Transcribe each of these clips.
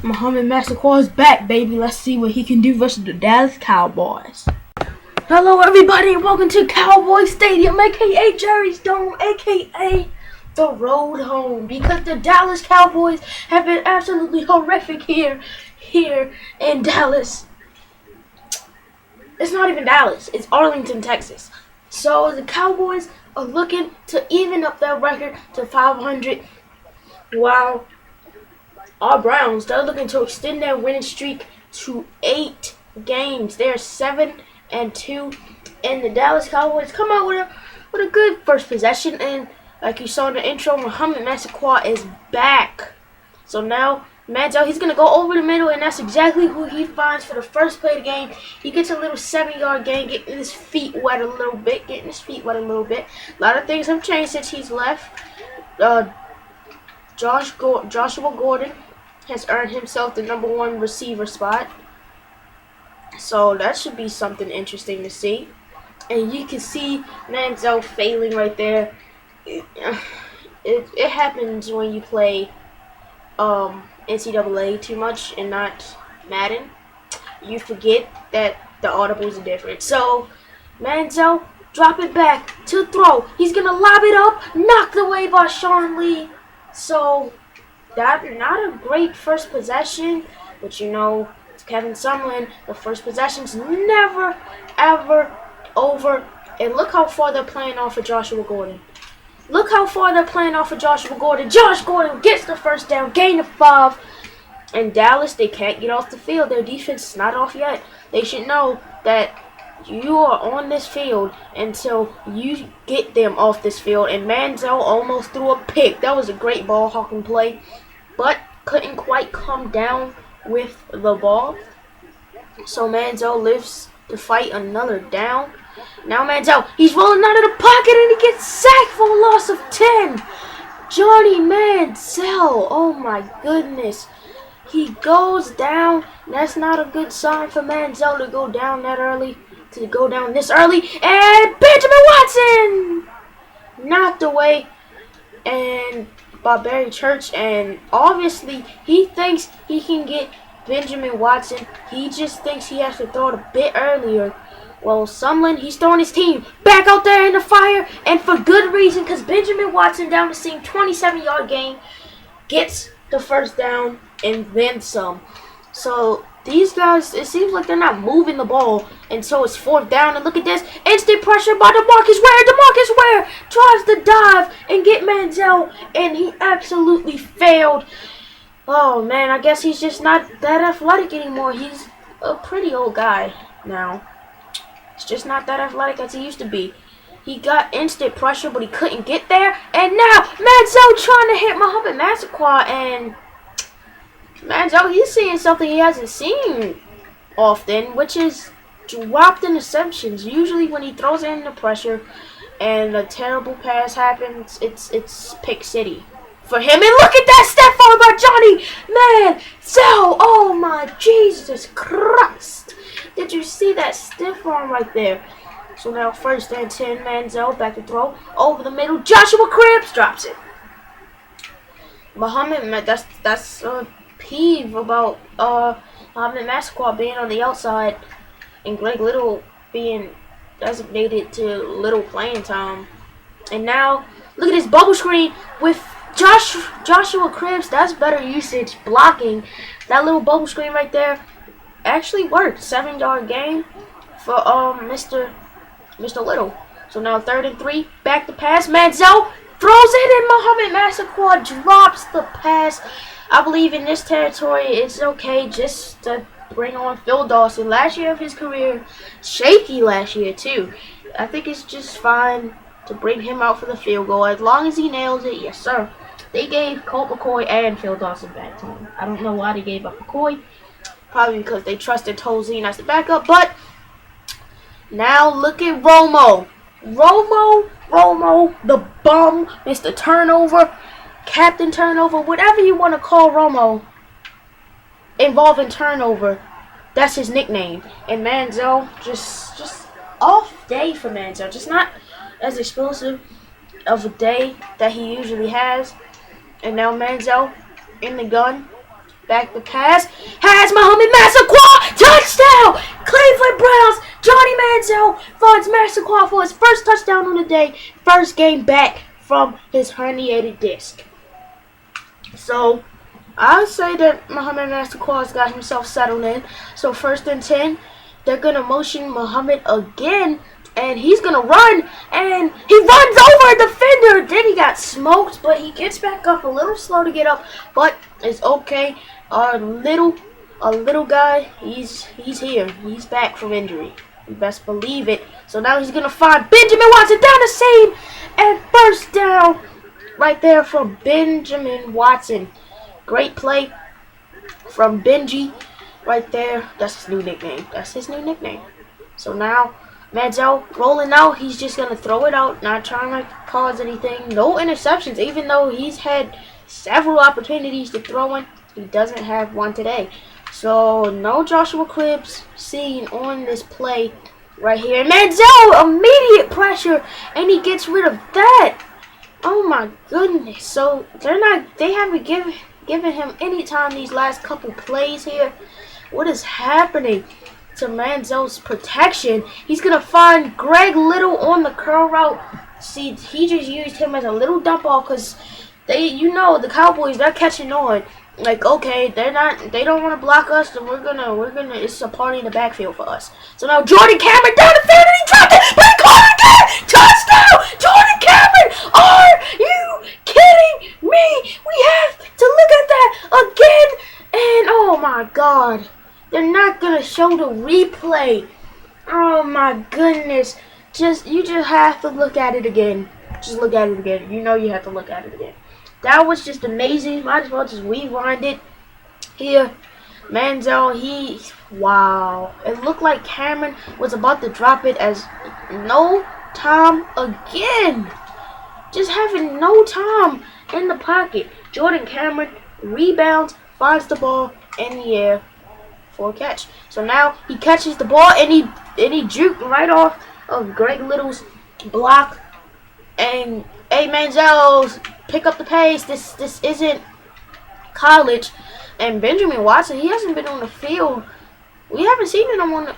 Muhammad Massaquoi is back, baby. Let's see what he can do versus the Dallas Cowboys. Hello, everybody, and welcome to Cowboy Stadium, aka Jerry's Dome, aka the road home. Because the Dallas Cowboys have been absolutely horrific here in Dallas. It's not even Dallas; it's Arlington, Texas. So the Cowboys are looking to even up their record to 500, while our Browns, they're looking to extend their winning streak to 8 games. They're 7-2, and the Dallas Cowboys come out with a good first possession. And like you saw in the intro, Muhammad Massaquoi is back. So now Manziel, he's gonna go over the middle, and that's exactly who he finds for the first play of the game. He gets a little 7-yard gain, getting his feet wet a little bit. A lot of things have changed since he's left. Joshua Gordon has earned himself the #1 receiver spot. So that should be something interesting to see. And you can see Manziel failing right there. It happens when you play NCAA too much and not Madden. You forget that the audibles are different. So Manziel, drop it back to throw. He's going to lob it up, knocked away by Sean Lee. So that not a great first possession, but you know, it's Kevin Sumlin. The first possession's never, ever over. And look how far they're playing off of Joshua Gordon. Josh Gordon gets the first down, gain of 5. And Dallas, they can't get off the field. Their defense is not off yet. They should know that you are on this field until you get them off this field. And Manziel almost threw a pick. That was a great ball hawking play, but couldn't quite come down with the ball. So Manziel lives to fight another down. Now Manziel, he's rolling out of the pocket, and he gets sacked for a loss of 10. Johnny Manziel, oh my goodness. He goes down. That's not a good sign for Manziel to go down that early. And Benjamin Watson knocked away and by Barry Church, and obviously he thinks he can get Benjamin Watson. He just thinks he has to throw it a bit earlier. Well, Sumlin, he's throwing his team back out there in the fire, and for good reason, because Benjamin Watson, down the same 27-yard gain, gets the first down and then some. So these guys, it seems like they're not moving the ball, and so it's 4th down. And look at this, instant pressure by DeMarcus Ware tries to dive and get Manziel, and he absolutely failed. Oh man, I guess he's just not that athletic anymore. He's a pretty old guy now. He's just not that athletic as he used to be. He got instant pressure, but he couldn't get there. And now Manziel trying to hit Muhammad Massaquoi, and Manziel, he's seeing something he hasn't seen often, which is dropped interceptions. Usually when he throws in the pressure and a terrible pass happens, it's pick city for him. And look at that step forward by Johnny Manziel. Oh my Jesus Christ. Did you see that stiff arm right there? So now 1st and 10, Manziel back to throw over the middle. Joshua Cribbs drops it. Muhammad, that's a peeve about Muhammad Massaquoi being on the outside and Greg Little being designated to little playing time. And now look at this bubble screen with Joshua Cribbs. That's better usage blocking. That little bubble screen right there actually worked. 7-yard gain for Mr. Little. So now 3rd and 3, back to pass. Manziel throws it, and Muhammad Massaquoi drops the pass. I believe in this territory it's okay just to bring on Phil Dawson. Last year of his career, shaky last year too. I think it's just fine to bring him out for the field goal as long as he nails it. Yes, sir. They gave Colt McCoy and Phil Dawson back to him. I don't know why they gave up McCoy. Probably because they trusted Tolzien as the backup. But now look at Romo. Romo, the bum, Mr. Turnover, Captain Turnover, whatever you want to call Romo, involving turnover. That's his nickname. And Manziel, just off day for Manziel. Just not as explosive of a day that he usually has. And now Manziel in the gun. Back to pass. Has Muhammad Massaquoi. Touchdown! Cleveland Browns. Johnny Manziel finds Massaquoi for his first touchdown on the day. First game back from his herniated disc. So, I say that Muhammad Massaquoi got himself settled in. So, 1st and 10. They're going to motion Muhammad again. And he's going to run. And he runs over a defender. Then he got smoked. But he gets back up. A little slow to get up. But it's okay. Our little guy, he's here. He's back from injury. You best believe it. So now he's going to find Benjamin Watson down the seam. And first down right there from Benjamin Watson. Great play from Benji right there. That's his new nickname. So now Manziel rolling out. He's just going to throw it out. Not trying to cause anything. No interceptions. Even though he's had several opportunities to throw in, he doesn't have one today. So no Joshua Cribbs seen on this play right here. And Manziel, immediate pressure, and he gets rid of that. Oh my goodness. So they haven't given him any time these last couple plays here. What is happening to Manziel's protection? He's gonna find Greg Little on the curl route. See, he just used him as a little dump off because the Cowboys, they're catching on. Like, okay, they don't want to block us, then we're gonna, it's a party in the backfield for us. So now Jordan Cameron down the field and he dropped it, but he caught it again! Touchdown! Jordan Cameron! Are you kidding me? We have to look at that again, and oh my God, they're not gonna show the replay. Oh my goodness, you just have to look at it again. Just look at it again. You know you have to look at it again. That was just amazing. Might as well just rewind it here. Manziel, wow. It looked like Cameron was about to drop it as no time again. Just having no time in the pocket. Jordan Cameron rebounds, finds the ball in the air for a catch. So now he catches the ball and he juked right off of Greg Little's block. And hey, Manziel, pick up the pace. This isn't college. And Benjamin Watson, he hasn't been on the field. We haven't seen him on the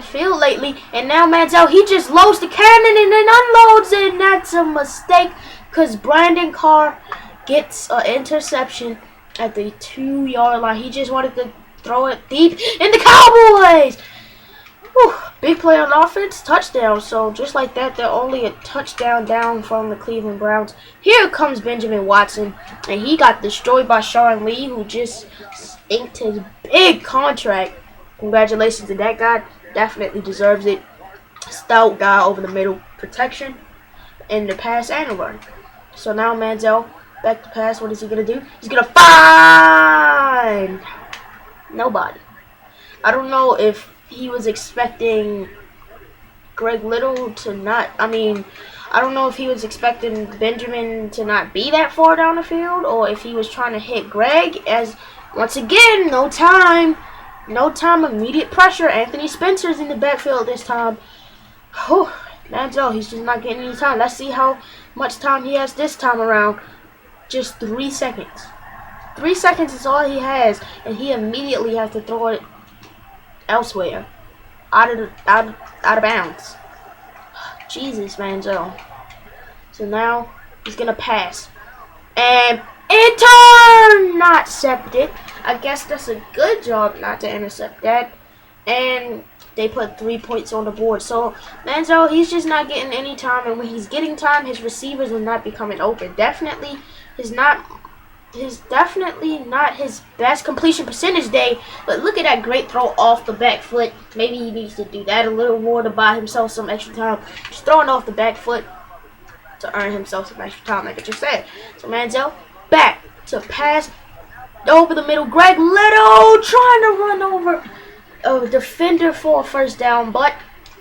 field lately. And now Manziel, he just loads the cannon and then unloads it. And that's a mistake because Brandon Carr gets an interception at the 2-yard line. He just wanted to throw it deep in the Cowboys. Whew, big play on offense, touchdown. So just like that, they're only a touchdown down from the Cleveland Browns. Here comes Benjamin Watson, and he got destroyed by Sean Lee, who just inked his big contract. Congratulations to that guy. Definitely deserves it. Stout guy over the middle, protection in the pass and the run. So now Manziel back to pass. What is he gonna do? He's gonna find nobody. I don't know if he was expecting Greg Little to not, I don't know if he was expecting Benjamin to not be that far down the field, or if he was trying to hit Greg, as once again, no time, immediate pressure. Anthony Spencer's in the backfield this time. Whew, Manziel, he's just not getting any time. Let's see how much time he has this time around. Just 3 seconds. 3 seconds is all he has, and he immediately has to throw it elsewhere, out of bounds. Jesus, Manziel. So now he's gonna pass and intercept it. I guess that's a good job not to intercept that, and they put 3 points on the board. So Manziel, he's just not getting any time, and when he's getting time, his receivers are not becoming open. Definitely not his best completion percentage day, but look at that great throw off the back foot. Maybe he needs to do that a little more to buy himself some extra time. Just throwing off the back foot to earn himself some extra time, like I just said. So Manziel back to pass over the middle. Greg Little trying to run over a defender for a first down, but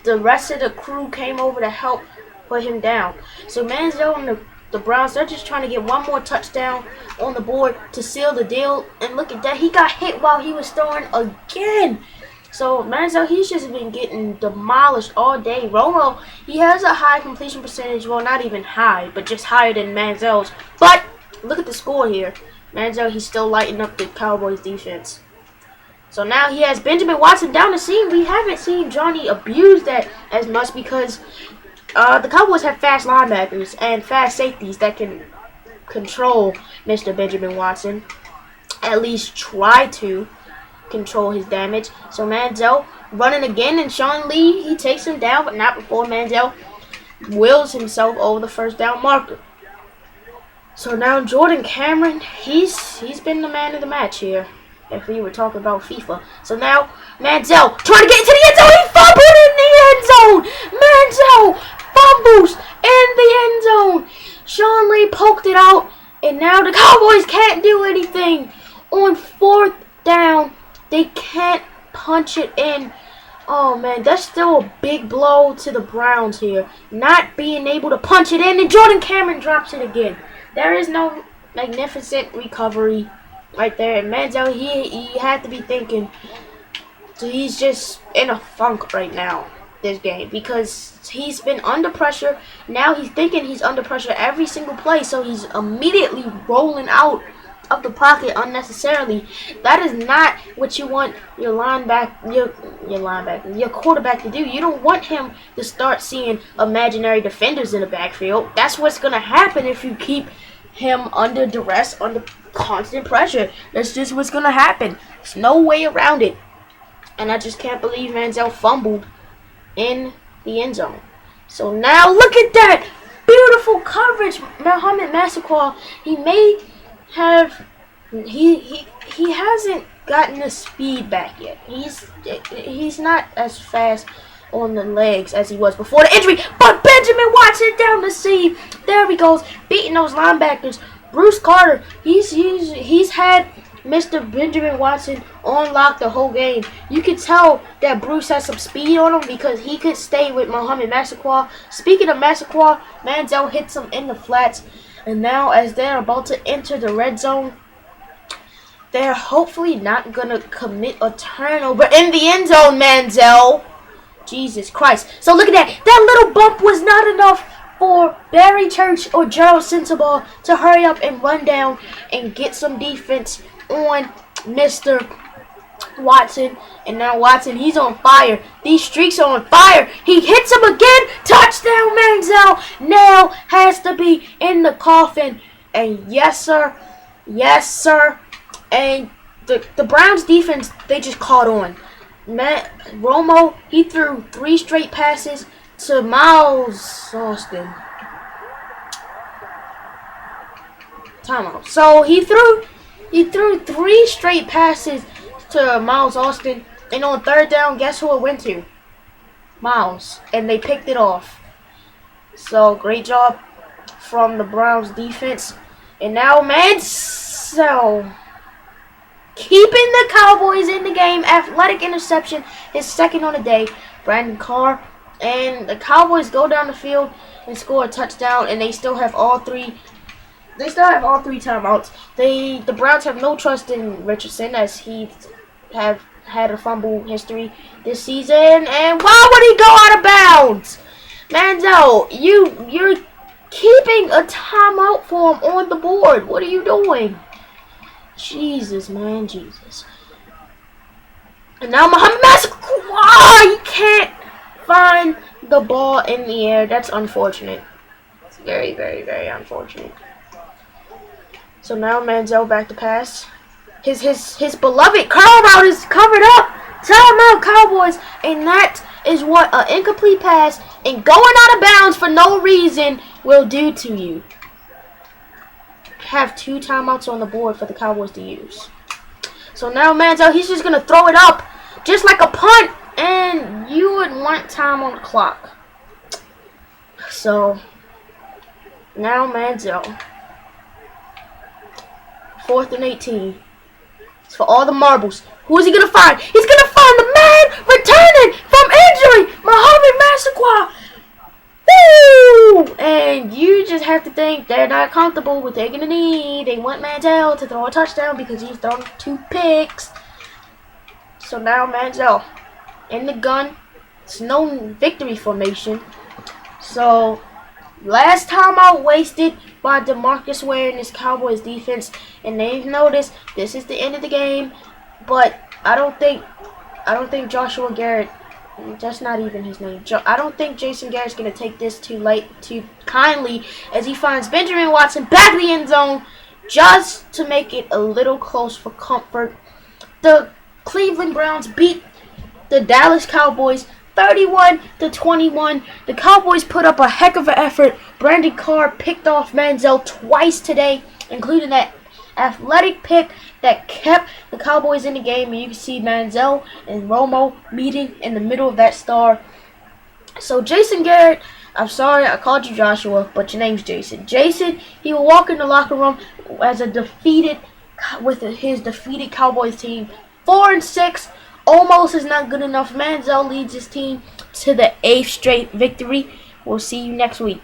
the rest of the crew came over to help put him down. So Manziel and the Browns, they're just trying to get one more touchdown on the board to seal the deal. And look at that, he got hit while he was throwing again. So Manziel, he's just been getting demolished all day. Romo, he has a high completion percentage. Well, not even high, but just higher than Manziel's. But look at the score here. Manziel, he's still lighting up the Cowboys defense. So now he has Benjamin Watson down the seam. We haven't seen Johnny abuse that as much because the Cowboys have fast linebackers and fast safeties that can control Mr. Benjamin Watson. At least try to control his damage. So Manziel running again, and Sean Lee, he takes him down, but not before Manziel wills himself over the first down marker. So now Jordan Cameron, he's been the man of the match here, if we were talking about FIFA. So now Manziel trying to get into the end zone. He fumbled in the end zone. Manziel fumbles in the end zone. Sean Lee poked it out, and now the Cowboys can't do anything. On fourth down, they can't punch it in. Oh man, that's still a big blow to the Browns here. Not being able to punch it in, and Jordan Cameron drops it again. There is no magnificent recovery right there. And Manziel, he had to be thinking. So he's just in a funk right now, this game, because he's been under pressure. Now he's thinking he's under pressure every single play, so he's immediately rolling out of the pocket unnecessarily. That is not what you want your quarterback to do. You don't want him to start seeing imaginary defenders in the backfield. That's what's gonna happen if you keep him under duress, under constant pressure. That's just what's gonna happen. There's no way around it. And I just can't believe Manziel fumbled in the end zone. So now look at that beautiful coverage. Mohamed Massaquoi, he may have he hasn't gotten the speed back yet. He's not as fast on the legs as he was before the injury. But Benjamin Watson down the seam. There he goes, beating those linebackers. Bruce Carter, he's had Mr. Benjamin Watson on lock the whole game. You could tell that Bruce has some speed on him because he could stay with Mohamed Massaquoi. Speaking of Massaquoi, Manziel hits him in the flats. And now as they're about to enter the red zone, they're hopefully not going to commit a turnover in the end zone, Manziel. Jesus Christ. So look at that. That little bump was not enough for Barry Church or Gerald Sensabaugh to hurry up and run down and get some defense on Mr. Watson. And now Watson, he's on fire. These streaks are on fire. He hits him again. Touchdown, Manziel. Now has to be in the coffin. And yes, sir. Yes, sir. And the Browns defense, they just caught on. Romo, he threw 3 straight passes to Miles Austin. Timeout. So he threw 3 straight passes to Miles Austin, and on third down, guess who it went to? Miles, and they picked it off. So great job from the Browns defense. And now Manziel keeping the Cowboys in the game. Athletic interception, his second on the day. Brandon Carr, and the Cowboys go down the field and score a touchdown, and they still have all three. They still have all 3 timeouts. The Browns have no trust in Richardson, as he have had a fumble history this season. And why would he go out of bounds? Manziel, you're keeping a timeout for him on the board. What are you doing? Jesus, man, Jesus. And now Mohamed Massaquoi, he can't find the ball in the air. That's unfortunate. It's very, very, very unfortunate. So now Manziel back to pass. His beloved curl route is covered up. Timeout, Cowboys. And that is what an incomplete pass and going out of bounds for no reason will do to you. Have 2 timeouts on the board for the Cowboys to use. So now Manziel, he's just going to throw it up just like a punt, and you would want time on the clock. So now Manziel, 4th and 18. It's for all the marbles. Who is he going to find? He's going to find the man returning from injury, Mohamed Massaquoi. Woo! And you just have to think they're not comfortable with taking a knee. They want Manziel to throw a touchdown because he's thrown 2 picks. So now Manziel in the gun. It's no victory formation. So last time I wasted, by DeMarcus Ware and this Cowboys defense, and they've noticed this is the end of the game. But I don't think Joshua Garrett. That's not even his name. I don't think Jason Garrett's gonna take this too kindly, as he finds Benjamin Watson back in the end zone, just to make it a little close for comfort. The Cleveland Browns beat the Dallas Cowboys 31-21. The Cowboys put up a heck of an effort. Brandon Carr picked off Manziel twice today, including that athletic pick that kept the Cowboys in the game. And you can see Manziel and Romo meeting in the middle of that star. So Jason Garrett, I'm sorry I called you Joshua, but your name's Jason. Jason, he will walk in the locker room as with his defeated Cowboys team. 4-6, almost is not good enough. Manziel leads his team to the 8th straight victory. We'll see you next week.